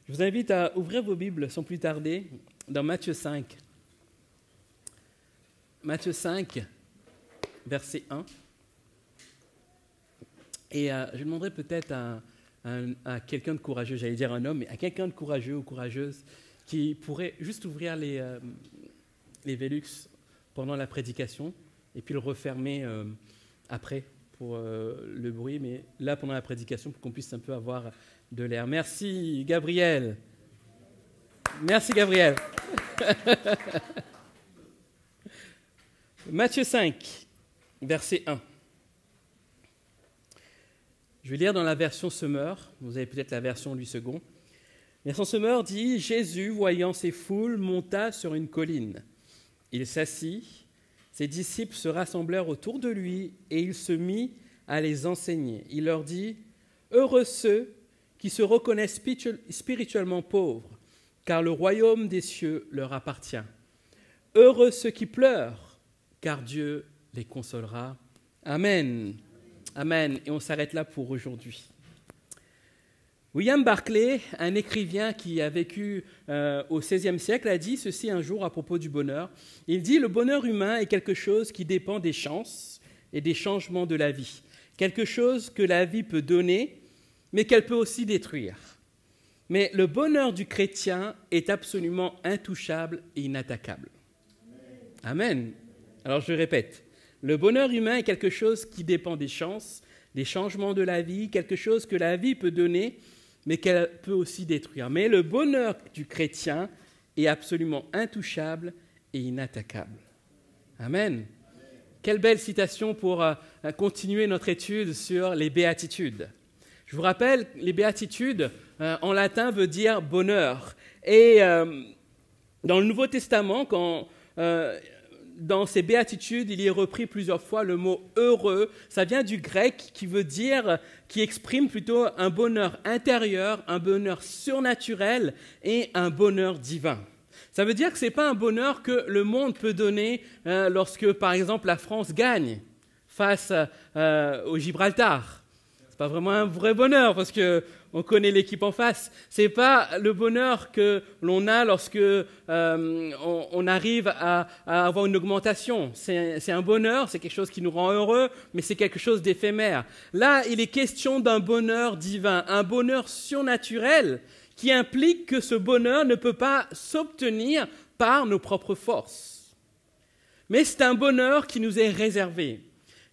Je vous invite à ouvrir vos Bibles sans plus tarder dans Matthieu 5. Matthieu 5, verset 1. Et je demanderai peut-être à quelqu'un de courageux, j'allais dire un homme, mais à quelqu'un de courageux ou courageuse qui pourrait juste ouvrir les Velux pendant la prédication et puis le refermer après pour le bruit, mais là pendant la prédication pour qu'on puisse un peu avoir de l'air. Merci Gabriel. Merci Gabriel. Matthieu 5, verset 1. Je vais lire dans la version Semeur, vous avez peut-être la version Louis II. La version Semeur dit « Jésus, voyant ces foules, monta sur une colline. Il s'assit, ses disciples se rassemblèrent autour de lui et il se mit à les enseigner. Il leur dit « Heureux ceux qui se reconnaissent spirituellement pauvres, car le royaume des cieux leur appartient. Heureux ceux qui pleurent, car Dieu les consolera. Amen. » Amen. Et on s'arrête là pour aujourd'hui. William Barclay, un écrivain qui a vécu au XVIe siècle, a dit ceci un jour à propos du bonheur. Il dit « Le bonheur humain est quelque chose qui dépend des chances et des changements de la vie. Quelque chose que la vie peut donner, mais qu'elle peut aussi détruire. Mais le bonheur du chrétien est absolument intouchable et inattaquable. » Amen. Alors je répète. Le bonheur humain est quelque chose qui dépend des chances, des changements de la vie, quelque chose que la vie peut donner, mais qu'elle peut aussi détruire. Mais le bonheur du chrétien est absolument intouchable et inattaquable. Amen. Quelle belle citation pour continuer notre étude sur les béatitudes. Je vous rappelle, les béatitudes, en latin, veut dire bonheur. Et dans le Nouveau Testament, dans ces béatitudes, il y est repris plusieurs fois le mot « heureux ». Ça vient du grec qui exprime plutôt un bonheur intérieur, un bonheur surnaturel et un bonheur divin. Ça veut dire que ce n'est pas un bonheur que le monde peut donner lorsque, par exemple, la France gagne face au Gibraltar. Ce n'est pas vraiment un vrai bonheur parce qu'on connaît l'équipe en face. Ce n'est pas le bonheur que l'on a lorsque on arrive à avoir une augmentation. C'est un bonheur, c'est quelque chose qui nous rend heureux, mais c'est quelque chose d'éphémère. Là, il est question d'un bonheur divin, un bonheur surnaturel qui implique que ce bonheur ne peut pas s'obtenir par nos propres forces. Mais c'est un bonheur qui nous est réservé.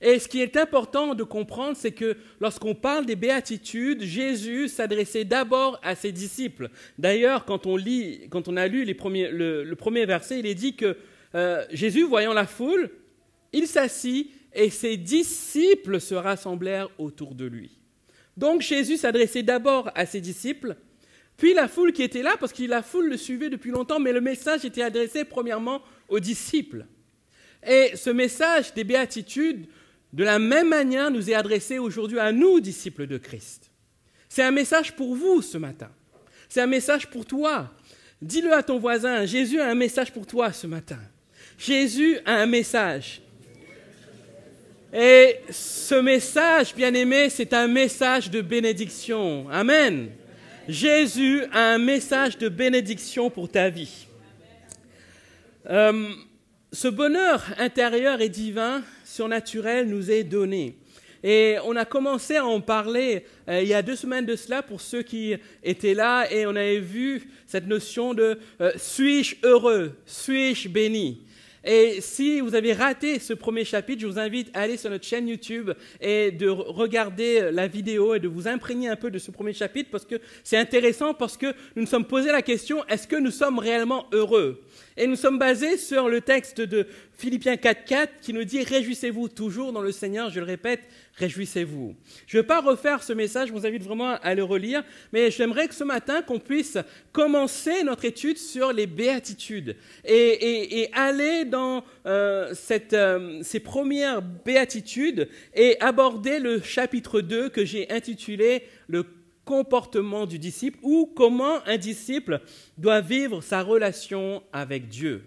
Et ce qui est important de comprendre, c'est que lorsqu'on parle des béatitudes, Jésus s'adressait d'abord à ses disciples. D'ailleurs, quand on a lu le premier verset, il est dit que Jésus, voyant la foule, il s'assit et ses disciples se rassemblèrent autour de lui. Donc Jésus s'adressait d'abord à ses disciples, puis la foule qui était là, parce que la foule le suivait depuis longtemps, mais le message était adressé premièrement aux disciples. Et ce message des béatitudes, de la même manière, nous est adressé aujourd'hui à nous, disciples de Christ. C'est un message pour vous ce matin. C'est un message pour toi. Dis-le à ton voisin, Jésus a un message pour toi ce matin. Jésus a un message. Et ce message, bien-aimé, c'est un message de bénédiction. Amen. Jésus a un message de bénédiction pour ta vie. Ce bonheur intérieur et divin, surnaturel, nous est donné. Et on a commencé à en parler il y a 2 semaines de cela pour ceux qui étaient là et on avait vu cette notion de suis-je heureux, suis-je béni. Et si vous avez raté ce premier chapitre, je vous invite à aller sur notre chaîne YouTube et de regarder la vidéo et de vous imprégner un peu de ce premier chapitre parce que c'est intéressant parce que nous nous sommes posé la question, est-ce que nous sommes réellement heureux ? Et nous sommes basés sur le texte de Philippiens 4.4 qui nous dit « Réjouissez-vous toujours dans le Seigneur », je le répète, réjouissez-vous. Je ne vais pas refaire ce message, je vous invite vraiment à le relire, mais j'aimerais que ce matin qu'on puisse commencer notre étude sur les béatitudes et aller dans ces premières béatitudes et aborder le chapitre 2 que j'ai intitulé « Le comportement du disciple » ou comment un disciple doit vivre sa relation avec Dieu.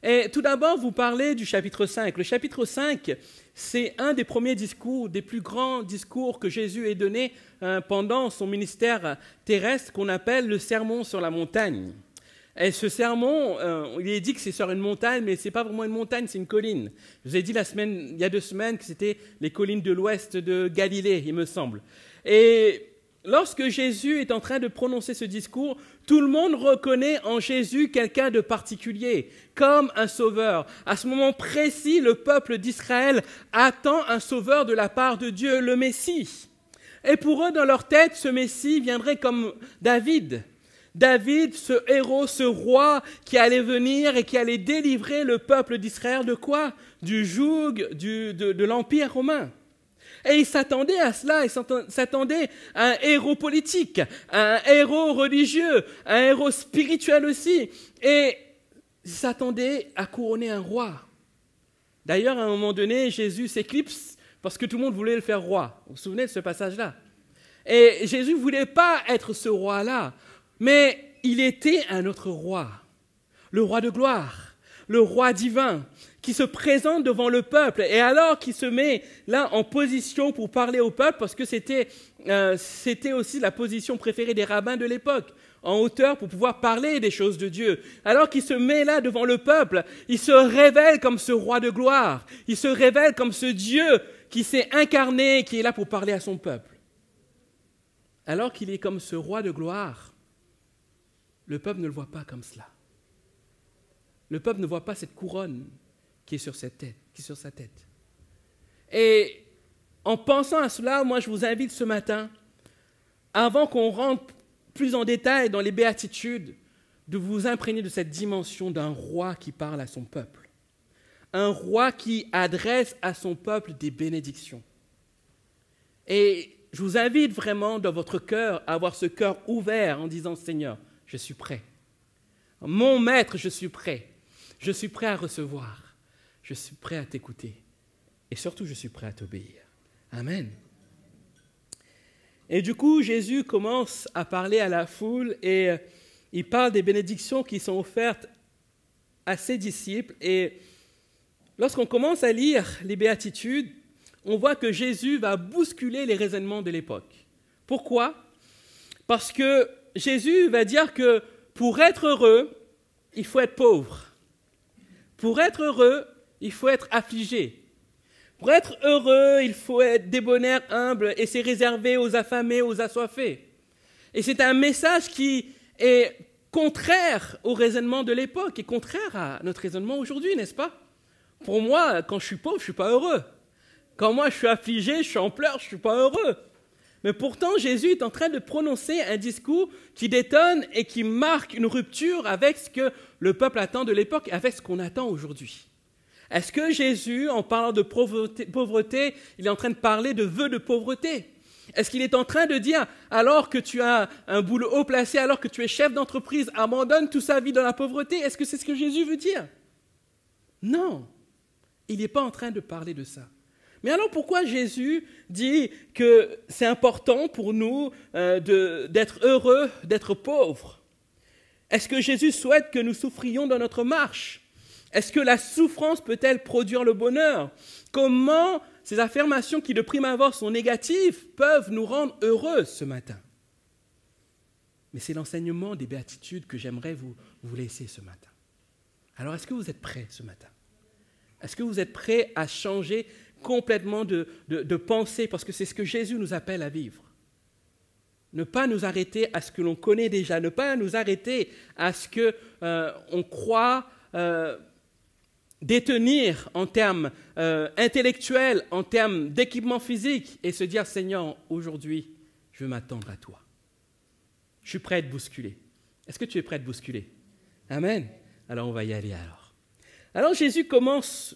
Et tout d'abord, vous parlez du chapitre 5. Le chapitre 5, c'est un des premiers discours, des plus grands discours que Jésus ait donné pendant son ministère terrestre, qu'on appelle le sermon sur la montagne. Et ce sermon, il est dit que c'est sur une montagne, mais ce n'est pas vraiment une montagne, c'est une colline. Je vous ai dit il y a 2 semaines que c'était les collines de l'ouest de Galilée, il me semble. Et lorsque Jésus est en train de prononcer ce discours, tout le monde reconnaît en Jésus quelqu'un de particulier, comme un sauveur. À ce moment précis, le peuple d'Israël attend un sauveur de la part de Dieu, le Messie. Et pour eux, dans leur tête, ce Messie viendrait comme David. David, ce héros, ce roi qui allait venir et qui allait délivrer le peuple d'Israël de quoi? Du joug de l'Empire romain. Et ils s'attendaient à cela, ils s'attendaient à un héros politique, à un héros religieux, à un héros spirituel aussi. Et ils s'attendaient à couronner un roi. D'ailleurs, à un moment donné, Jésus s'éclipse parce que tout le monde voulait le faire roi. Vous vous souvenez de ce passage-là? Et Jésus ne voulait pas être ce roi-là. Mais il était un autre roi, le roi de gloire, le roi divin, qui se présente devant le peuple. Et alors qu'il se met là en position pour parler au peuple, parce que c'était aussi la position préférée des rabbins de l'époque, en hauteur pour pouvoir parler des choses de Dieu. Alors qu'il se met là devant le peuple, il se révèle comme ce roi de gloire, il se révèle comme ce Dieu qui s'est incarné, qui est là pour parler à son peuple. Alors qu'il est comme ce roi de gloire, le peuple ne le voit pas comme cela. Le peuple ne voit pas cette couronne qui est sur sa tête. Et en pensant à cela, moi je vous invite ce matin, avant qu'on rentre plus en détail dans les béatitudes, de vous imprégner de cette dimension d'un roi qui parle à son peuple. Un roi qui adresse à son peuple des bénédictions. Et je vous invite vraiment dans votre cœur à avoir ce cœur ouvert en disant « Seigneur, je suis prêt. Mon maître, je suis prêt. Je suis prêt à recevoir. Je suis prêt à t'écouter. Et surtout, je suis prêt à t'obéir. » Amen. Et du coup, Jésus commence à parler à la foule et il parle des bénédictions qui sont offertes à ses disciples. Et lorsqu'on commence à lire les béatitudes, on voit que Jésus va bousculer les raisonnements de l'époque. Pourquoi? Parce que Jésus va dire que pour être heureux, il faut être pauvre. Pour être heureux, il faut être affligé. Pour être heureux, il faut être débonnaire, humble, et c'est réservé aux affamés, aux assoiffés. Et c'est un message qui est contraire au raisonnement de l'époque et contraire à notre raisonnement aujourd'hui, n'est-ce pas? Pour moi, quand je suis pauvre, je ne suis pas heureux. Quand moi je suis affligé, je suis en pleurs, je ne suis pas heureux. Mais pourtant, Jésus est en train de prononcer un discours qui détonne et qui marque une rupture avec ce que le peuple attend de l'époque et avec ce qu'on attend aujourd'hui. Est-ce que Jésus, en parlant de pauvreté, il est en train de parler de vœux de pauvreté? Est-ce qu'il est en train de dire, alors que tu as un boulot haut placé, alors que tu es chef d'entreprise, abandonne toute sa vie dans la pauvreté? Est-ce que c'est ce que Jésus veut dire? Non, il n'est pas en train de parler de ça. Mais alors pourquoi Jésus dit que c'est important pour nous d'être heureux, d'être pauvres? Est-ce que Jésus souhaite que nous souffrions dans notre marche? Est-ce que la souffrance peut-elle produire le bonheur? Comment ces affirmations qui de prime abord sont négatives peuvent nous rendre heureux ce matin? Mais c'est l'enseignement des béatitudes que j'aimerais vous laisser ce matin. Alors est-ce que vous êtes prêts ce matin? Est-ce que vous êtes prêts à changer complètement de pensée, parce que c'est ce que Jésus nous appelle à vivre. Ne pas nous arrêter à ce que l'on connaît déjà, ne pas nous arrêter à ce qu'on croit détenir en termes intellectuels, en termes d'équipement physique, et se dire, Seigneur, aujourd'hui, je veux m'attendre à toi. Je suis prêt à être bousculé. Est-ce que tu es prêt à être bousculé? Amen. Alors on va y aller alors. Alors Jésus commence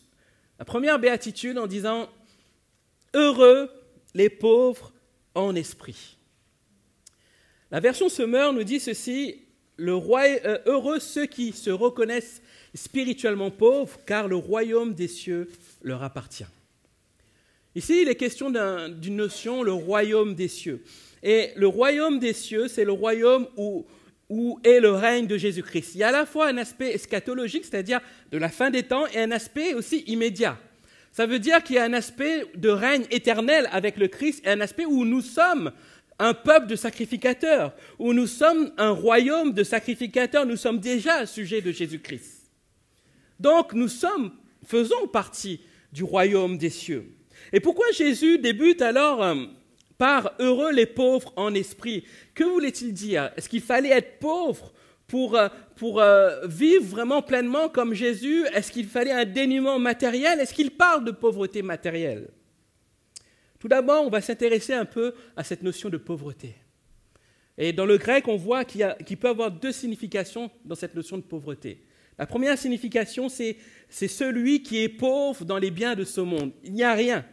la première béatitude en disant « Heureux les pauvres en esprit ». La version Semeur nous dit ceci « Heureux ceux qui se reconnaissent spirituellement pauvres, car le royaume des cieux leur appartient. » Ici, il est question d'une notion, le royaume des cieux. Et le royaume des cieux, c'est le royaume où où est le règne de Jésus-Christ. Il y a à la fois un aspect eschatologique, c'est-à-dire de la fin des temps, et un aspect aussi immédiat. Ça veut dire qu'il y a un aspect de règne éternel avec le Christ et un aspect où nous sommes un peuple de sacrificateurs, où nous sommes un royaume de sacrificateurs, nous sommes déjà sujets de Jésus-Christ. Donc faisons partie du royaume des cieux. Et pourquoi Jésus débute alors par « heureux les pauvres en esprit ». Que voulait-il dire? Est-ce qu'il fallait être pauvre pour vivre vraiment pleinement comme Jésus? Est-ce qu'il fallait un dénuement matériel? Est-ce qu'il parle de pauvreté matérielle? Tout d'abord, on va s'intéresser un peu à cette notion de pauvreté. Et dans le grec, on voit qu'il peut y avoir deux significations dans cette notion de pauvreté. La première signification, c'est celui qui est pauvre dans les biens de ce monde. Il n'y a rien.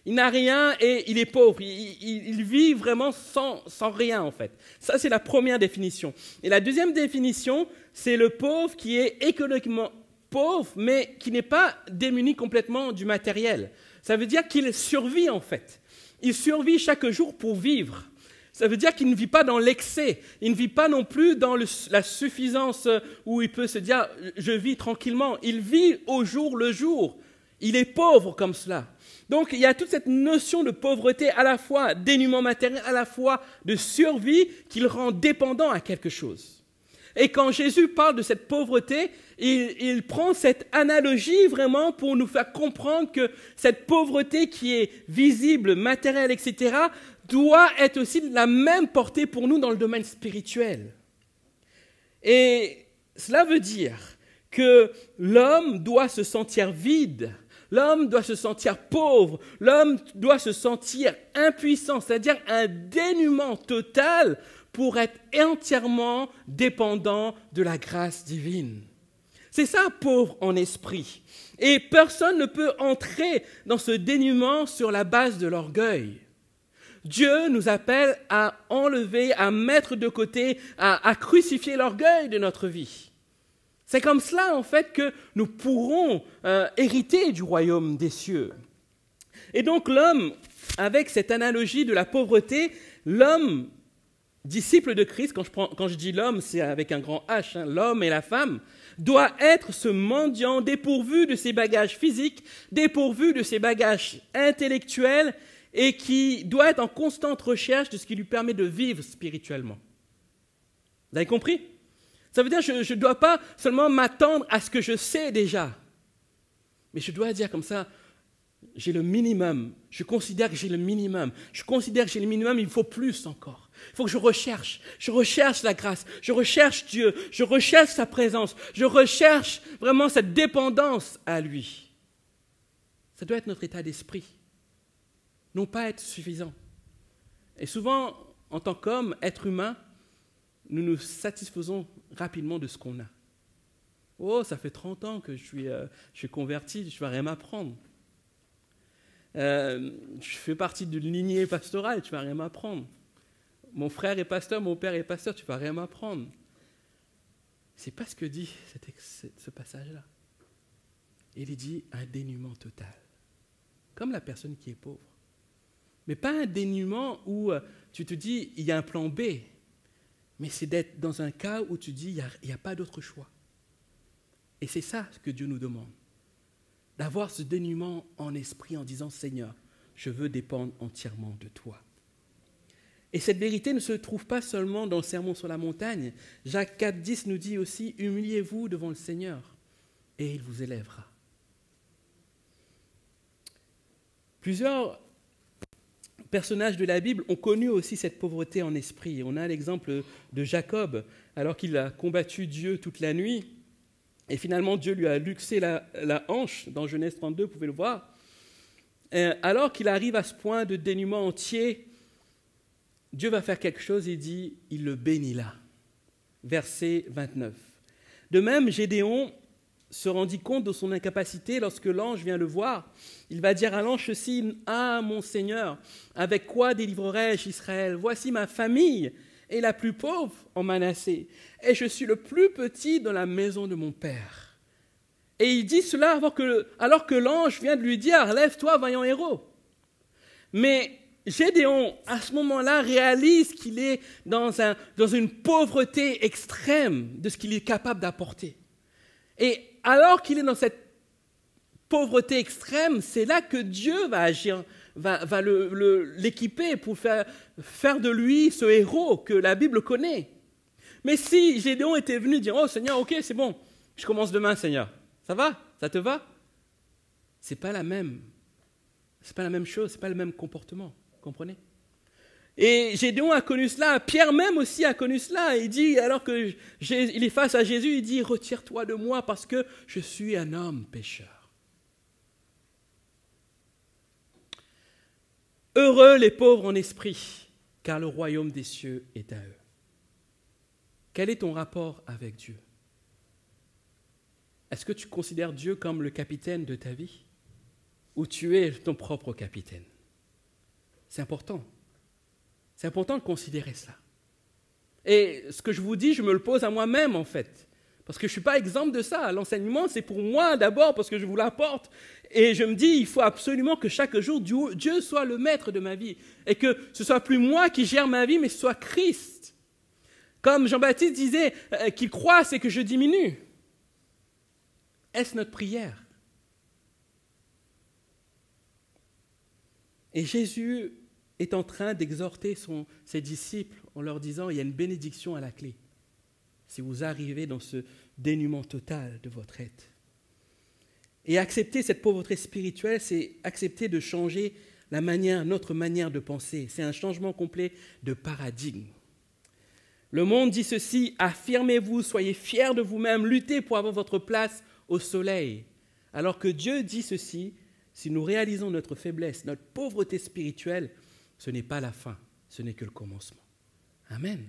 Il n'a rien et il est pauvre. Il vit vraiment sans rien, en fait. Ça, c'est la première définition. Et la deuxième définition, c'est le pauvre qui est économiquement pauvre, mais qui n'est pas démuni complètement du matériel. Ça veut dire qu'il survit, en fait. Il survit chaque jour pour vivre. Ça veut dire qu'il ne vit pas dans l'excès. Il ne vit pas non plus dans la suffisance où il peut se dire « je vis tranquillement ». Il vit au jour le jour. Il est pauvre comme cela. Donc, il y a toute cette notion de pauvreté, à la fois dénuement matériel, à la fois de survie, qui le rend dépendant à quelque chose. Et quand Jésus parle de cette pauvreté, il prend cette analogie vraiment pour nous faire comprendre que cette pauvreté qui est visible, matérielle, etc., doit être aussi de la même portée pour nous dans le domaine spirituel. Et cela veut dire que l'homme doit se sentir vide, l'homme doit se sentir pauvre, l'homme doit se sentir impuissant, c'est-à-dire un dénuement total pour être entièrement dépendant de la grâce divine. C'est ça, pauvre en esprit. Et personne ne peut entrer dans ce dénuement sur la base de l'orgueil. Dieu nous appelle à enlever, à mettre de côté, à crucifier l'orgueil de notre vie. C'est comme cela, en fait, que nous pourrons hériter du royaume des cieux. Et donc l'homme, avec cette analogie de la pauvreté, l'homme disciple de Christ, quand je dis l'homme, c'est avec un grand H, hein, l'homme et la femme, doit être ce mendiant dépourvu de ses bagages physiques, dépourvu de ses bagages intellectuels, et qui doit être en constante recherche de ce qui lui permet de vivre spirituellement. Vous avez compris? Ça veut dire que je ne dois pas seulement m'attendre à ce que je sais déjà, mais je dois dire comme ça, j'ai le minimum, je considère que j'ai le minimum, il me faut plus encore. Il faut que je recherche la grâce, je recherche Dieu, je recherche sa présence, je recherche vraiment cette dépendance à lui. Ça doit être notre état d'esprit, non pas être suffisant. Et souvent, en tant qu'homme, être humain, nous nous satisfaisons rapidement de ce qu'on a. Oh, ça fait 30 ans que je suis converti, je ne vais rien m'apprendre. Je fais partie d'une lignée pastorale, tu ne vas rien m'apprendre. Mon frère est pasteur, mon père est pasteur, tu ne vas rien m'apprendre. Ce n'est pas ce que dit ce passage-là. Il dit un dénuement total, comme la personne qui est pauvre. Mais pas un dénuement où tu te dis, il y a un plan B, mais c'est d'être dans un cas où tu dis, il n'y a pas d'autre choix. Et c'est ça que Dieu nous demande. D'avoir ce dénuement en esprit en disant « Seigneur, je veux dépendre entièrement de toi ». Et cette vérité ne se trouve pas seulement dans le sermon sur la montagne. Jacques 4,10 nous dit aussi « Humiliez-vous devant le Seigneur et il vous élèvera ». Plusieurs personnages de la Bible ont connu aussi cette pauvreté en esprit. On a l'exemple de Jacob, alors qu'il a combattu Dieu toute la nuit. Et finalement, Dieu lui a luxé la hanche, dans Genèse 32, vous pouvez le voir. Alors qu'il arrive à ce point de dénuement entier, Dieu va faire quelque chose et dit, il le bénit là. Verset 29. De même, Gédéon se rendit compte de son incapacité lorsque l'ange vient le voir. Il va dire à l'ange ceci, « Ah, mon Seigneur, avec quoi délivrerai-je Israël? Voici ma famille est la plus pauvre en Manassé, et je suis le plus petit dans la maison de mon père. » Et il dit cela alors que l'ange vient de lui dire « Lève-toi, vaillant héros ». Mais Gédéon, à ce moment-là, réalise qu'il est dans une pauvreté extrême de ce qu'il est capable d'apporter. Et alors qu'il est dans cette pauvreté extrême, c'est là que Dieu va agir, va l'équiper pour faire de lui ce héros que la Bible connaît. Mais si Gédéon était venu dire « Oh Seigneur, ok, c'est bon, je commence demain, Seigneur. Ça va? Ça te va ?» C'est pas la même chose, c'est pas le même comportement, comprenez? Et Gédéon a connu cela, Pierre même aussi a connu cela. Il dit, alors qu'il est face à Jésus, il dit « Retire-toi de moi parce que je suis un homme pécheur. » Heureux les pauvres en esprit, car le royaume des cieux est à eux. Quel est ton rapport avec Dieu? Est-ce que tu considères Dieu comme le capitaine de ta vie? Ou tu es ton propre capitaine? C'est important. C'est important de considérer ça. Et ce que je vous dis, je me le pose à moi-même en fait. Parce que je ne suis pas exempt de ça. L'enseignement, c'est pour moi d'abord parce que je vous l'apporte. Et je me dis, il faut absolument que chaque jour, Dieu soit le maître de ma vie. Et que ce ne soit plus moi qui gère ma vie, mais ce soit Christ. Comme Jean-Baptiste disait, qu'il croisse et que je diminue. Est-ce notre prière? Et Jésus est en train d'exhorter ses disciples en leur disant, il y a une bénédiction à la clé. Si vous arrivez dans ce dénuement total de votre être. Et accepter cette pauvreté spirituelle, c'est accepter de changer notre manière de penser. C'est un changement complet de paradigme. Le monde dit ceci, affirmez-vous, soyez fiers de vous-même, luttez pour avoir votre place au soleil. Alors que Dieu dit ceci, si nous réalisons notre faiblesse, notre pauvreté spirituelle, ce n'est pas la fin, ce n'est que le commencement. Amen.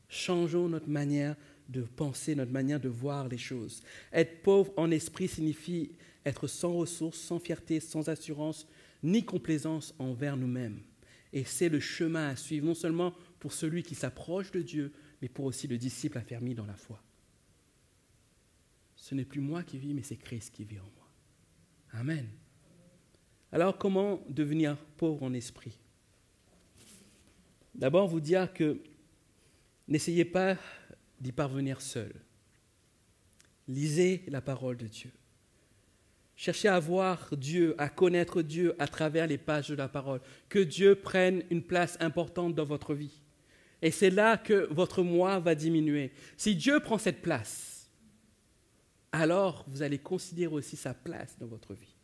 Changeons notre manière de penser, notre manière de voir les choses. Être pauvre en esprit signifie être sans ressources, sans fierté, sans assurance, ni complaisance envers nous-mêmes. Et c'est le chemin à suivre, non seulement pour celui qui s'approche de Dieu, mais pour aussi le disciple affermi dans la foi. Ce n'est plus moi qui vis, mais c'est Christ qui vit en moi. Amen. Alors, comment devenir pauvre en esprit? D'abord, vous dire que n'essayez pas d'y parvenir seul. Lisez la parole de Dieu. Cherchez à voir Dieu, à connaître Dieu à travers les pages de la parole. Que Dieu prenne une place importante dans votre vie. Et c'est là que votre moi va diminuer. Si Dieu prend cette place, alors vous allez considérer aussi sa place dans votre vie.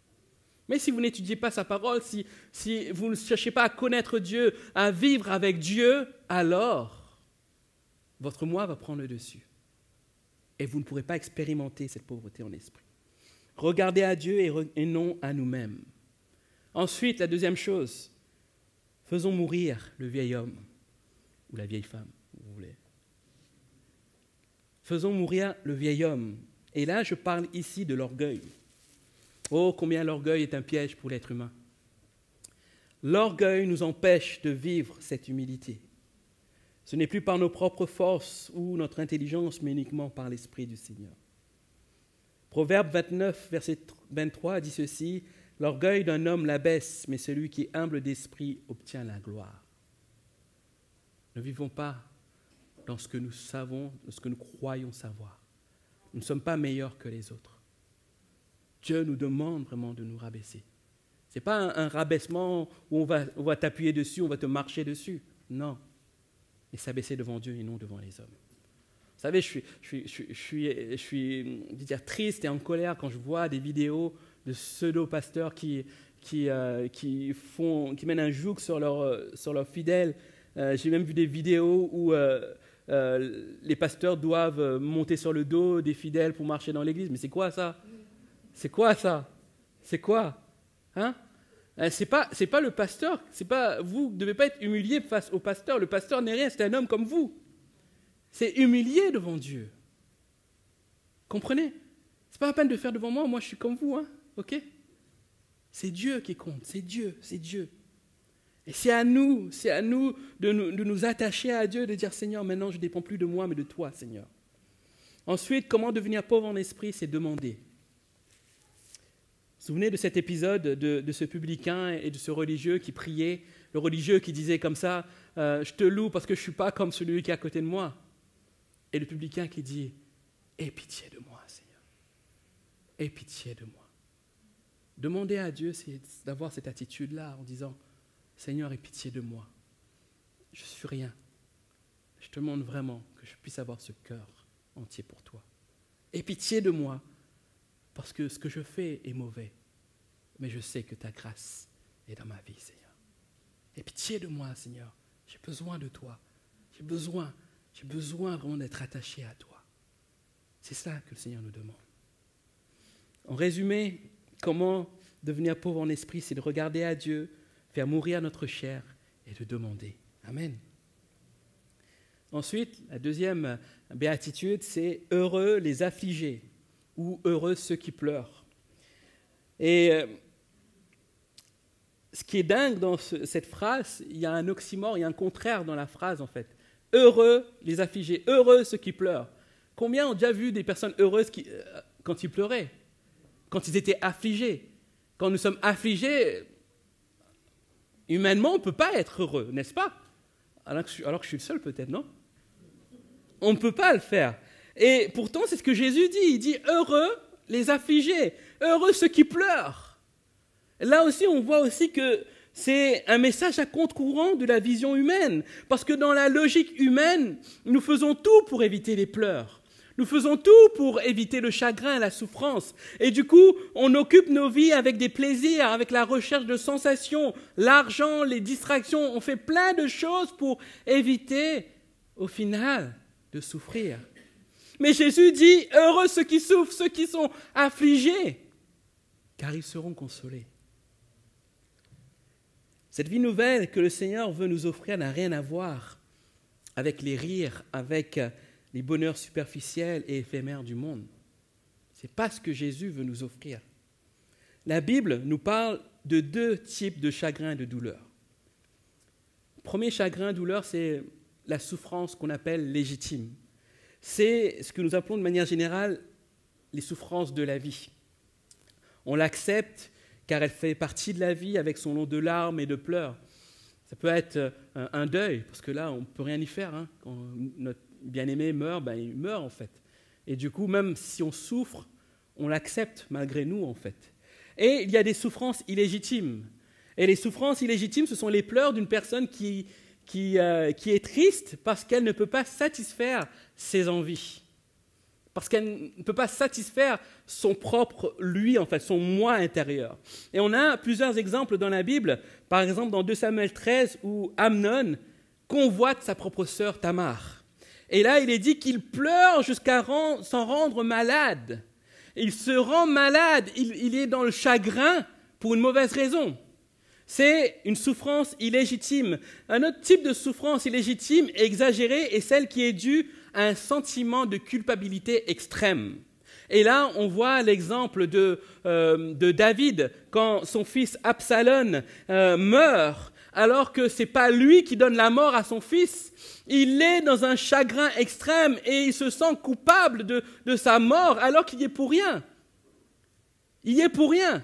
Mais si vous n'étudiez pas sa parole, si vous ne cherchez pas à connaître Dieu, à vivre avec Dieu, alors votre moi va prendre le dessus. Et vous ne pourrez pas expérimenter cette pauvreté en esprit. Regardez à Dieu et non à nous-mêmes. Ensuite, la deuxième chose, faisons mourir le vieil homme ou la vieille femme, si vous voulez. Faisons mourir le vieil homme. Et là, je parle ici de l'orgueil. Oh, combien l'orgueil est un piège pour l'être humain. L'orgueil nous empêche de vivre cette humilité. Ce n'est plus par nos propres forces ou notre intelligence, mais uniquement par l'Esprit du Seigneur. Proverbe 29, verset 23 dit ceci, « L'orgueil d'un homme l'abaisse, mais celui qui est humble d'esprit obtient la gloire. » Ne vivons pas dans ce que nous savons, dans ce que nous croyons savoir. Nous ne sommes pas meilleurs que les autres. Dieu nous demande vraiment de nous rabaisser. Ce n'est pas un rabaissement où on va t'appuyer dessus, on va te marcher dessus. Non. Mais s'abaisser devant Dieu et non devant les hommes. Vous savez, je suis triste et en colère quand je vois des vidéos de pseudo-pasteurs qui mènent un joug sur leurs fidèles. J'ai même vu des vidéos où les pasteurs doivent monter sur le dos des fidèles pour marcher dans l'église. Mais c'est quoi ça? C'est quoi ça? C'est quoi? Hein? C'est pas le pasteur. Vous ne devez pas être humilié face au pasteur. Le pasteur n'est rien, c'est un homme comme vous. C'est humilié devant Dieu. Comprenez? C'est pas la peine de faire devant moi, je suis comme vous, hein? Ok? C'est Dieu qui compte, c'est Dieu. Et c'est à nous de nous attacher à Dieu, de dire Seigneur, maintenant je ne dépends plus de moi, mais de toi, Seigneur. Ensuite, comment devenir pauvre en esprit? C'est demander. Vous vous souvenez de cet épisode de ce publicain et de ce religieux qui priait? le religieux qui disait comme ça, je te loue parce que je ne suis pas comme celui qui est à côté de moi. Et le publicain qui dit, aie pitié de moi, Seigneur. Aie pitié de moi. Demander à Dieu, c'est d'avoir cette attitude-là en disant, Seigneur, aie pitié de moi. Je ne suis rien. Je te demande vraiment que je puisse avoir ce cœur entier pour toi. Aie pitié de moi, parce que ce que je fais est mauvais. Mais je sais que ta grâce est dans ma vie, Seigneur. Aie pitié de moi, Seigneur. J'ai besoin de toi. J'ai besoin vraiment d'être attaché à toi. C'est ça que le Seigneur nous demande. En résumé, comment devenir pauvre en esprit, c'est de regarder à Dieu, faire mourir notre chair et de demander. Amen. Ensuite, la deuxième béatitude, c'est « Heureux les affligés » ou « Heureux ceux qui pleurent ». Et ce qui est dingue dans cette phrase, il y a un oxymore, il y a un contraire dans la phrase en fait. « Heureux les affligés »,« Heureux ceux qui pleurent ». Combien ont déjà vu des personnes heureuses quand ils pleuraient, quand ils étaient affligés? Quand nous sommes affligés, humainement, on ne peut pas être heureux, n'est-ce pas? Alors que je suis le seul peut-être, non? On ne peut pas le faire. Et pourtant, c'est ce que Jésus dit. Il dit « Heureux les affligés, heureux ceux qui pleurent ». Là aussi, on voit aussi que c'est un message à contre-courant de la vision humaine. Parce que dans la logique humaine, nous faisons tout pour éviter les pleurs. Nous faisons tout pour éviter le chagrin, la souffrance. Et du coup, on occupe nos vies avec des plaisirs, avec la recherche de sensations, l'argent, les distractions. On fait plein de choses pour éviter, au final, de souffrir. Mais Jésus dit, heureux ceux qui souffrent, ceux qui sont affligés, car ils seront consolés. Cette vie nouvelle que le Seigneur veut nous offrir n'a rien à voir avec les rires, avec les bonheurs superficiels et éphémères du monde. Ce n'est pas ce que Jésus veut nous offrir. La Bible nous parle de deux types de chagrin et de douleur. Le premier chagrin, douleur, c'est la souffrance qu'on appelle légitime. C'est ce que nous appelons de manière générale les souffrances de la vie. On l'accepte car elle fait partie de la vie avec son lot de larmes et de pleurs. Ça peut être un deuil, parce que là, on ne peut rien y faire. Hein. Quand notre bien-aimé meurt, il meurt en fait. Et du coup, même si on souffre, on l'accepte malgré nous en fait. Et il y a des souffrances illégitimes. Et les souffrances illégitimes, ce sont les pleurs d'une personne qui est triste parce qu'elle ne peut pas satisfaire ses envies. Parce qu'elle ne peut pas satisfaire son propre lui, en fait, son moi intérieur. Et on a plusieurs exemples dans la Bible. Par exemple, dans 2 Samuel 13, où Amnon convoite sa propre sœur Tamar. Et là, il est dit qu'il pleure jusqu'à s'en rendre malade. Il se rend malade, il est dans le chagrin pour une mauvaise raison. C'est une souffrance illégitime. Un autre type de souffrance illégitime, exagérée, est celle qui est due à un sentiment de culpabilité extrême. Et là, on voit l'exemple de David, quand son fils Absalom meurt, alors que ce n'est pas lui qui donne la mort à son fils. Il est dans un chagrin extrême et il se sent coupable de sa mort, alors qu'il y est pour rien. Il y est pour rien.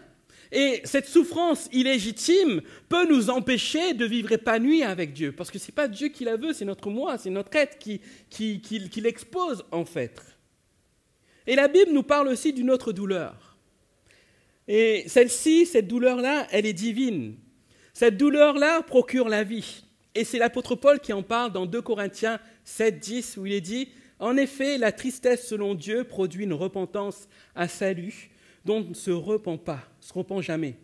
Et cette souffrance illégitime peut nous empêcher de vivre épanouis avec Dieu. Parce que ce n'est pas Dieu qui la veut, c'est notre moi, c'est notre être qui l'expose en fait. Et la Bible nous parle aussi d'une autre douleur. Et celle-ci, cette douleur-là, elle est divine. Cette douleur-là procure la vie. Et c'est l'apôtre Paul qui en parle dans 2 Corinthiens 7, 10, où il est dit « En effet, la tristesse selon Dieu produit une repentance à salut, dont on ne se repent jamais.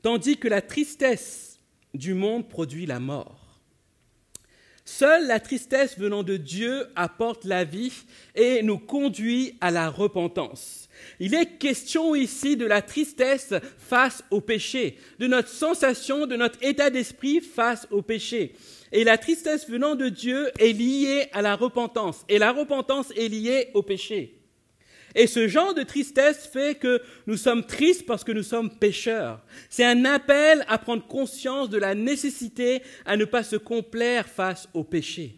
Tandis que la tristesse du monde produit la mort. Seule la tristesse venant de Dieu apporte la vie et nous conduit à la repentance. Il est question ici de la tristesse face au péché, de notre sensation, de notre état d'esprit face au péché. Et la tristesse venant de Dieu est liée à la repentance, et la repentance est liée au péché. Et ce genre de tristesse fait que nous sommes tristes parce que nous sommes pécheurs. C'est un appel à prendre conscience de la nécessité à ne pas se complaire face au péché.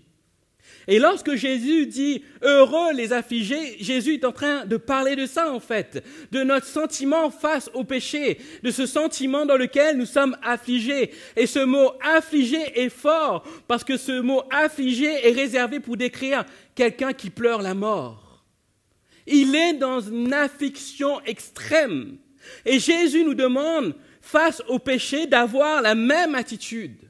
Et lorsque Jésus dit « heureux les affligés », Jésus est en train de parler de ça en fait, de notre sentiment face au péché, de ce sentiment dans lequel nous sommes affligés. Et ce mot « affligé » est fort, parce que ce mot « affligé » est réservé pour décrire quelqu'un qui pleure la mort. Il est dans une affliction extrême. Et Jésus nous demande, face au péché, d'avoir la même attitude,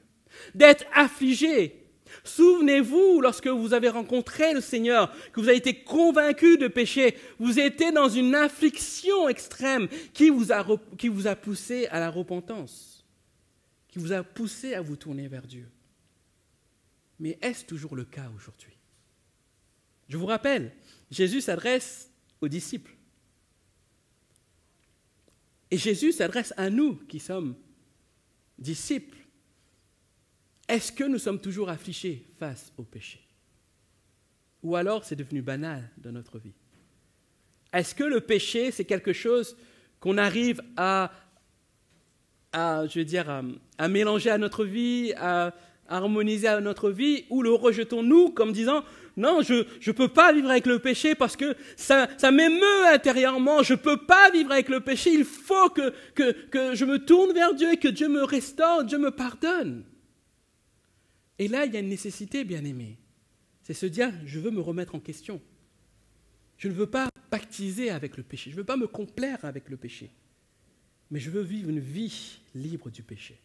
d'être affligé. Souvenez-vous, lorsque vous avez rencontré le Seigneur, que vous avez été convaincu de péché, vous étiez dans une affliction extrême qui vous a poussé à la repentance, qui vous a poussé à vous tourner vers Dieu. Mais est-ce toujours le cas aujourd'hui? Je vous rappelle, Jésus s'adresse aux disciples. Et Jésus s'adresse à nous qui sommes disciples. Est-ce que nous sommes toujours affligés face au péché? Ou alors c'est devenu banal dans notre vie? Est-ce que le péché, c'est quelque chose qu'on arrive à mélanger à notre vie, à harmoniser à notre vie, ou le rejetons-nous comme disant « Non, je ne peux pas vivre avec le péché parce que ça m'émeut intérieurement, je ne peux pas vivre avec le péché, il faut que je me tourne vers Dieu et que Dieu me restaure, Dieu me pardonne. » Et là, il y a une nécessité, bien-aimé. C'est se dire, je veux me remettre en question. Je ne veux pas pactiser avec le péché. Je ne veux pas me complaire avec le péché. Mais je veux vivre une vie libre du péché.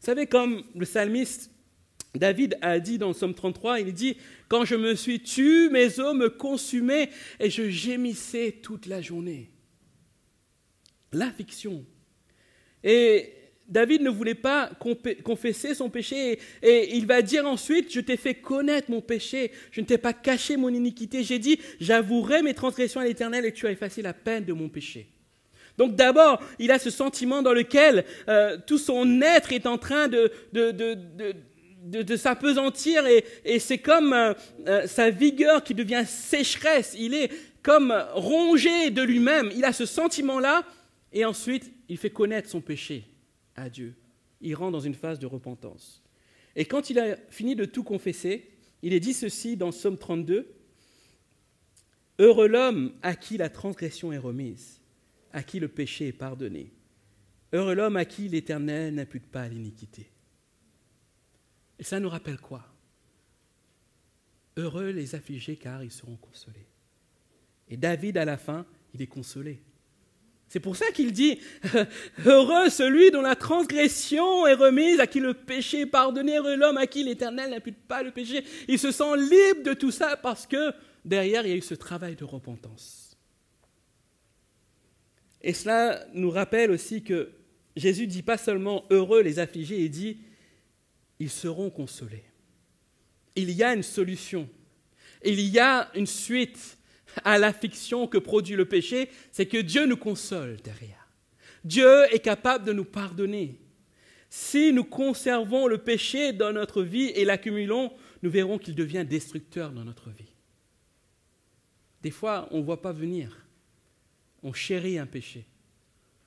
Vous savez, comme le psalmiste David a dit dans le psaume 33, il dit « Quand je me suis tu, mes os me consumaient et je gémissais toute la journée. » L'affliction. Et David ne voulait pas confesser son péché et il va dire ensuite « Je t'ai fait connaître mon péché, je ne t'ai pas caché mon iniquité. J'ai dit « J'avouerai mes transgressions à l'Éternel et tu as effacé la peine de mon péché. » Donc d'abord, il a ce sentiment dans lequel tout son être est en train de s'apesantir et c'est comme sa vigueur qui devient sécheresse. Il est comme rongé de lui-même. Il a ce sentiment-là et ensuite, il fait connaître son péché à Dieu. Il rentre dans une phase de repentance. Et quand il a fini de tout confesser, il est dit ceci dans Psaume 32, « Heureux l'homme à qui la transgression est remise, à qui le péché est pardonné. Heureux l'homme à qui l'Éternel n'impute pas l'iniquité. » Et ça nous rappelle quoi? Heureux les affligés car ils seront consolés. Et David, à la fin, il est consolé. C'est pour ça qu'il dit « Heureux celui dont la transgression est remise, à qui le péché est pardonné, heureux l'homme à qui l'Éternel n'impute pas le péché. » Il se sent libre de tout ça parce que derrière, il y a eu ce travail de repentance. Et cela nous rappelle aussi que Jésus ne dit pas seulement « Heureux les affligés », il dit « Ils seront consolés ». Il y a une solution. Il y a une suite à l'affliction que produit le péché, c'est que Dieu nous console derrière. Dieu est capable de nous pardonner. Si nous conservons le péché dans notre vie et l'accumulons, nous verrons qu'il devient destructeur dans notre vie. Des fois, on ne voit pas venir. On chérit un péché.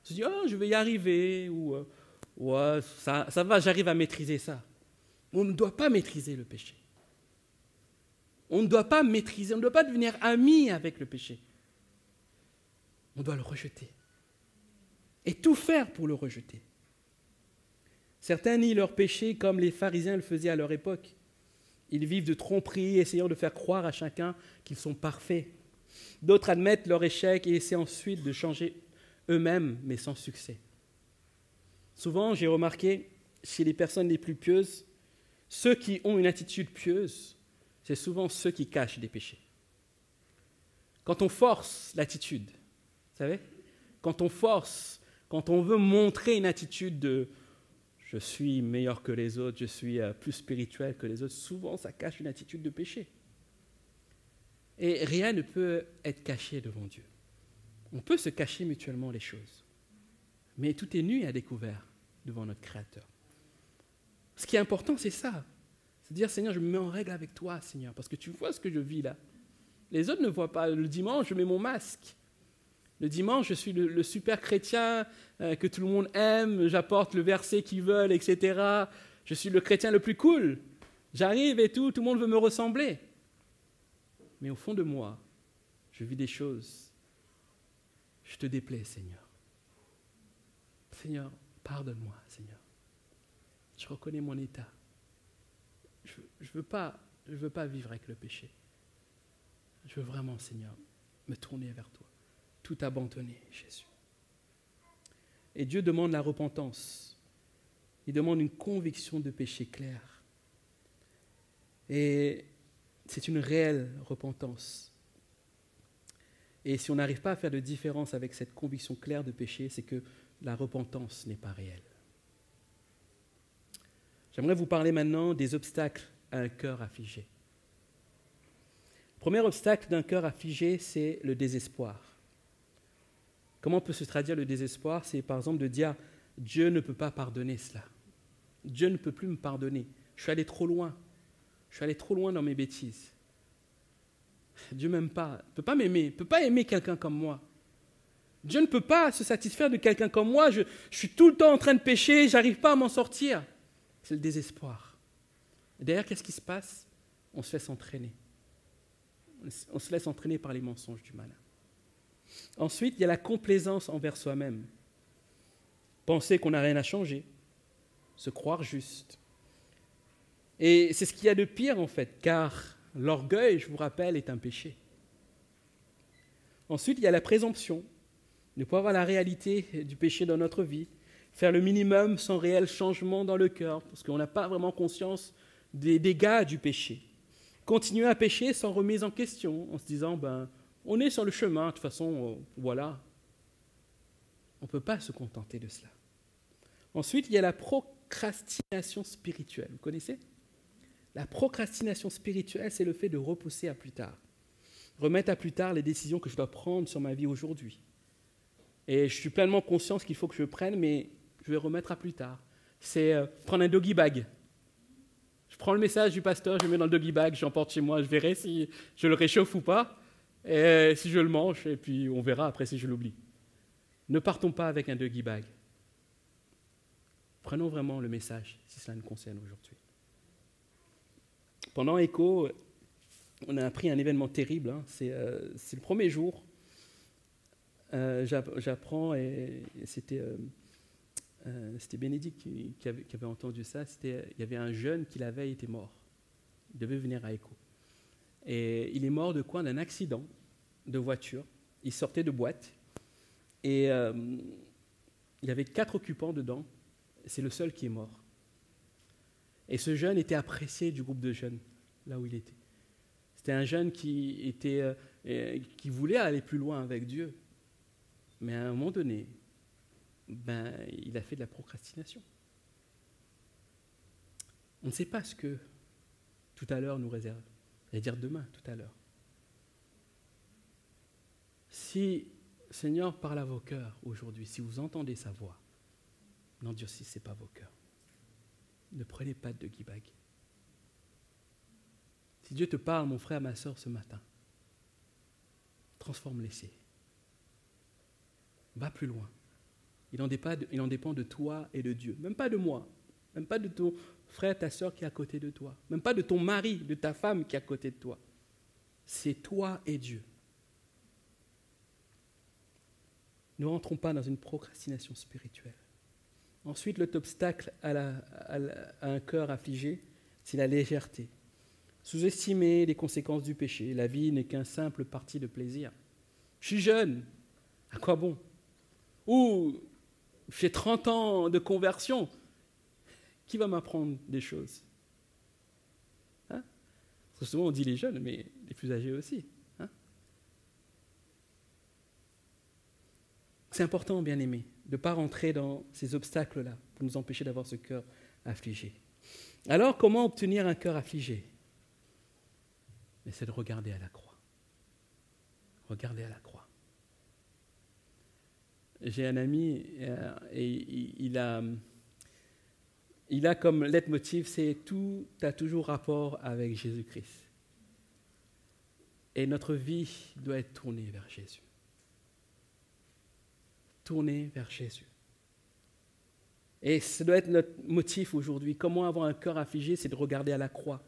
On se dit, oh, je vais y arriver, ou ouais, ça va, j'arrive à maîtriser ça. On ne doit pas maîtriser le péché. On ne doit pas maîtriser, on ne doit pas devenir ami avec le péché. On doit le rejeter. Et tout faire pour le rejeter. Certains nient leur péché comme les pharisiens le faisaient à leur époque. Ils vivent de tromperie, essayant de faire croire à chacun qu'ils sont parfaits. D'autres admettent leur échec et essaient ensuite de changer eux-mêmes, mais sans succès. Souvent, j'ai remarqué, chez les personnes les plus pieuses, ceux qui ont une attitude pieuse, c'est souvent ceux qui cachent des péchés. Quand on force l'attitude, vous savez, quand on force, quand on veut montrer une attitude de « je suis meilleur que les autres, je suis plus spirituel que les autres », souvent ça cache une attitude de péché. Et rien ne peut être caché devant Dieu. On peut se cacher mutuellement les choses, mais tout est nu et à découvert devant notre Créateur. Ce qui est important, c'est ça. C'est dire, Seigneur, je me mets en règle avec toi, Seigneur, parce que tu vois ce que je vis là. Les autres ne voient pas. Le dimanche, je mets mon masque. Le dimanche, je suis le super chrétien que tout le monde aime, j'apporte le verset qu'ils veulent, etc. Je suis le chrétien le plus cool. J'arrive et tout le monde veut me ressembler. Mais au fond de moi, je vis des choses. Je te déplais, Seigneur. Seigneur, pardonne-moi, Seigneur. Je reconnais mon état. Je veux pas vivre avec le péché. Je veux vraiment, Seigneur, me tourner vers toi. Tout abandonner, Jésus. Et Dieu demande la repentance. Il demande une conviction de péché claire. Et c'est une réelle repentance. Et si on n'arrive pas à faire de différence avec cette conviction claire de péché, c'est que la repentance n'est pas réelle. J'aimerais vous parler maintenant des obstacles à un cœur affligé. Le premier obstacle d'un cœur affligé, c'est le désespoir. Comment peut se traduire le désespoir? C'est par exemple de dire « Dieu ne peut pas pardonner cela. Dieu ne peut plus me pardonner. Je suis allé trop loin. Je suis allé trop loin dans mes bêtises. Dieu ne m'aime pas. Il ne peut pas m'aimer. Il ne peut pas aimer quelqu'un comme moi. Dieu ne peut pas se satisfaire de quelqu'un comme moi. Je suis tout le temps en train de pécher. Je n'arrive pas à m'en sortir. » C'est le désespoir. Et derrière, qu'est-ce qui se passe? On se laisse entraîner. On se laisse entraîner par les mensonges du malin. Ensuite, il y a la complaisance envers soi-même. Penser qu'on n'a rien à changer. Se croire juste. Et c'est ce qu'il y a de pire en fait, car l'orgueil, je vous rappelle, est un péché. Ensuite, il y a la présomption. Ne pas avoir la réalité du péché dans notre vie. Faire le minimum sans réel changement dans le cœur, parce qu'on n'a pas vraiment conscience des dégâts du péché. Continuer à pécher sans remise en question, en se disant, on est sur le chemin, de toute façon, voilà. On ne peut pas se contenter de cela. Ensuite, il y a la procrastination spirituelle. Vous connaissez? La procrastination spirituelle, c'est le fait de repousser à plus tard. Remettre à plus tard les décisions que je dois prendre sur ma vie aujourd'hui. Et je suis pleinement conscient qu'il faut que je prenne, mais je vais remettre à plus tard. C'est prendre un doggy bag. Je prends le message du pasteur, je le mets dans le doggy bag, j'emporte chez moi, je verrai si je le réchauffe ou pas, et si je le mange, et puis on verra après si je l'oublie. Ne partons pas avec un doggy bag. Prenons vraiment le message, si cela nous concerne aujourd'hui. Pendant Echo, on a appris un événement terrible. C'est le premier jour. J'apprends, et c'était Bénédicte qui avait entendu ça. Il y avait un jeune qui la veille était mort. Il devait venir à Echo. Et il est mort de quoi? D'un accident de voiture. Il sortait de boîte. Et il y avait 4 occupants dedans. C'est le seul qui est mort. Et ce jeune était apprécié du groupe de jeunes, là où il était. C'était un jeune qui voulait aller plus loin avec Dieu. Mais à un moment donné, il a fait de la procrastination. On ne sait pas ce que tout à l'heure nous réserve. C'est-à-dire demain, tout à l'heure. Si Seigneur parle à vos cœurs aujourd'hui, si vous entendez sa voix, n'endurcissez pas vos cœurs. Ne prenez pas de doggy bag. Si Dieu te parle, mon frère, ma sœur, ce matin, transforme l'essai. Va plus loin. Il en dépend de toi et de Dieu. Même pas de moi. Même pas de ton frère, ta sœur qui est à côté de toi. Même pas de ton mari, de ta femme qui est à côté de toi. C'est toi et Dieu. Ne rentrons pas dans une procrastination spirituelle. Ensuite, l'autre obstacle à un cœur affligé, c'est la légèreté. Sous-estimer les conséquences du péché. La vie n'est qu'un simple parti de plaisir. Je suis jeune, à quoi bon? Ou j'ai 30 ans de conversion, qui va m'apprendre des choses? Parce que souvent on dit les jeunes, mais les plus âgés aussi. C'est important, bien-aimés, de ne pas rentrer dans ces obstacles-là pour nous empêcher d'avoir ce cœur affligé. Alors, comment obtenir un cœur affligé? Mais c'est de regarder à la croix. Regarder à la croix. J'ai un ami et il a comme leitmotiv, c'est tout a toujours rapport avec Jésus-Christ. Et notre vie doit être tournée vers Jésus. Tournée vers Jésus. Et ça doit être notre motif aujourd'hui. Comment avoir un cœur affligé, c'est de regarder à la croix.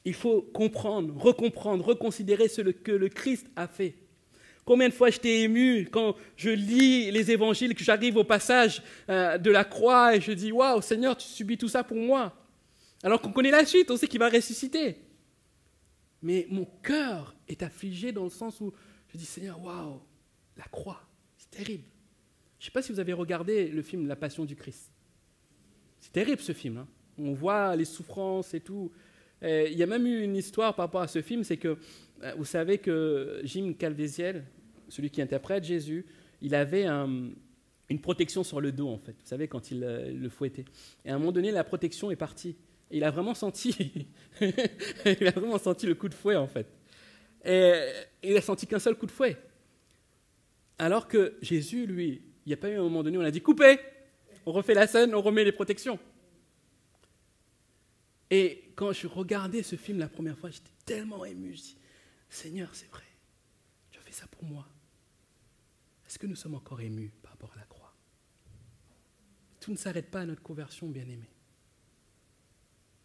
Il faut comprendre, reconsidérer ce que le Christ a fait. Combien de fois j'étais ému quand je lis les évangiles, que j'arrive au passage de la croix et je dis « Waouh, Seigneur, tu subis tout ça pour moi !» Alors qu'on connaît la suite, on sait qu'il va ressusciter. Mais mon cœur est affligé dans le sens où je dis « Seigneur, waouh, la croix, c'est terrible. » Je ne sais pas si vous avez regardé le film « La Passion du Christ ». C'est terrible ce film. Hein. On voit les souffrances et tout. Il y a même eu une histoire par rapport à ce film, c'est que vous savez que Jim Caviezel, celui qui interprète Jésus, il avait une protection sur le dos en fait. Vous savez quand il le fouettait. Et à un moment donné, la protection est partie. Et il a vraiment senti, il a vraiment senti le coup de fouet en fait. Et il a senti qu'un seul coup de fouet. Alors que Jésus, lui, il n'y a pas eu un moment donné où on a dit coupez, on refait la scène, on remet les protections. Et quand je regardais ce film la première fois, j'étais tellement ému. Je dis, Seigneur, c'est vrai, tu as fait ça pour moi. Est-ce que nous sommes encore émus par rapport à la croix? Tout ne s'arrête pas à notre conversion, bien-aimés.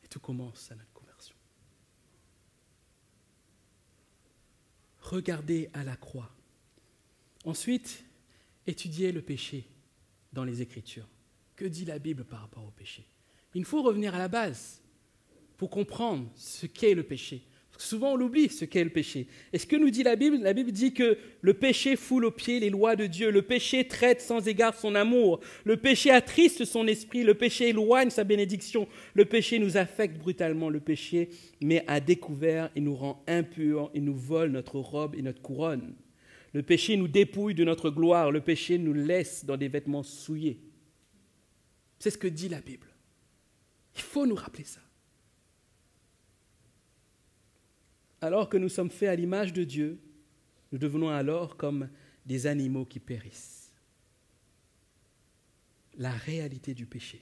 Et tout commence à notre conversion. Regardez à la croix. Ensuite, étudiez le péché dans les Écritures. Que dit la Bible par rapport au péché? Il faut revenir à la base pour comprendre ce qu'est le péché. Parce que souvent on l'oublie, ce qu'est le péché. Et ce que nous dit la Bible? La Bible dit que le péché foule aux pieds les lois de Dieu. Le péché traite sans égard son amour. Le péché attriste son esprit. Le péché éloigne sa bénédiction. Le péché nous affecte brutalement. Le péché met à découvert et nous rend impurs et nous vole notre robe et notre couronne. Le péché nous dépouille de notre gloire. Le péché nous laisse dans des vêtements souillés. C'est ce que dit la Bible. Il faut nous rappeler ça. Alors que nous sommes faits à l'image de Dieu, nous devenons alors comme des animaux qui périssent. La réalité du péché.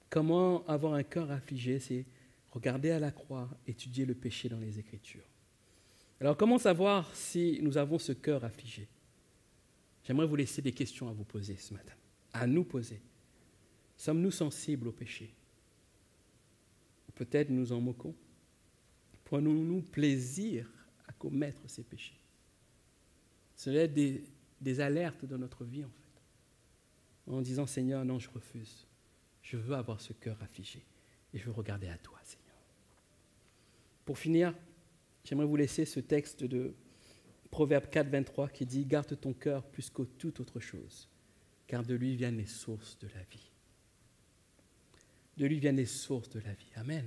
Comment avoir un cœur affligé? C'est regarder à la croix, étudier le péché dans les Écritures. Alors comment savoir si nous avons ce cœur affligé? J'aimerais vous laisser des questions à vous poser ce matin, à nous poser. Sommes-nous sensibles au péché? Peut-être nous en moquons. Prenons-nous plaisir à commettre ces péchés? Ce doit être des alertes dans notre vie, en fait. En disant, Seigneur, non, je refuse. Je veux avoir ce cœur affligé. Et je veux regarder à toi, Seigneur. Pour finir, j'aimerais vous laisser ce texte de Proverbe 4, 23 qui dit « Garde ton cœur plus que toute autre chose, car de lui viennent les sources de la vie. » De lui viennent les sources de la vie. Amen.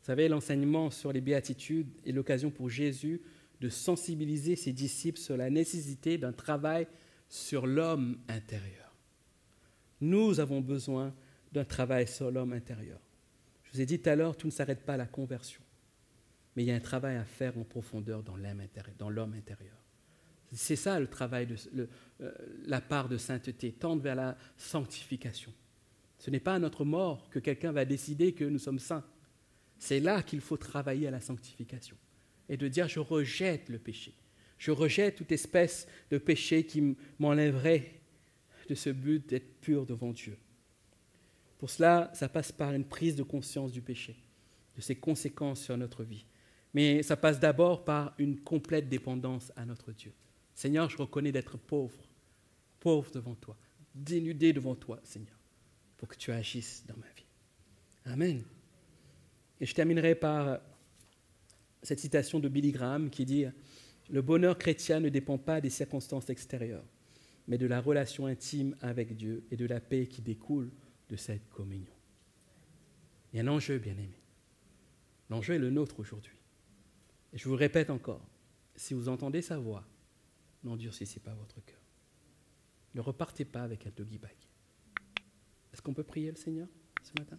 Vous savez, l'enseignement sur les béatitudes est l'occasion pour Jésus de sensibiliser ses disciples sur la nécessité d'un travail sur l'homme intérieur. Nous avons besoin d'un travail sur l'homme intérieur. Je vous ai dit tout à l'heure, tout ne s'arrête pas à la conversion, mais il y a un travail à faire en profondeur dans l'homme intérieur. C'est ça le travail, la part de sainteté, tendre vers la sanctification. Ce n'est pas à notre mort que quelqu'un va décider que nous sommes saints. C'est là qu'il faut travailler à la sanctification et de dire je rejette le péché. Je rejette toute espèce de péché qui m'enlèverait de ce but d'être pur devant Dieu. Pour cela, ça passe par une prise de conscience du péché, de ses conséquences sur notre vie. Mais ça passe d'abord par une complète dépendance à notre Dieu. Seigneur, je reconnais d'être pauvre devant toi, dénudé devant toi, Seigneur, pour que tu agisses dans ma vie. Amen. Et je terminerai par cette citation de Billy Graham qui dit « Le bonheur chrétien ne dépend pas des circonstances extérieures, mais de la relation intime avec Dieu et de la paix qui découle de cette communion. » Il y a un enjeu, bien-aimé. L'enjeu est le nôtre aujourd'hui. Et je vous le répète encore, si vous entendez sa voix, n'endurcissez pas votre cœur. Ne repartez pas avec un doggy bag. Est-ce qu'on peut prier le Seigneur ce matin ?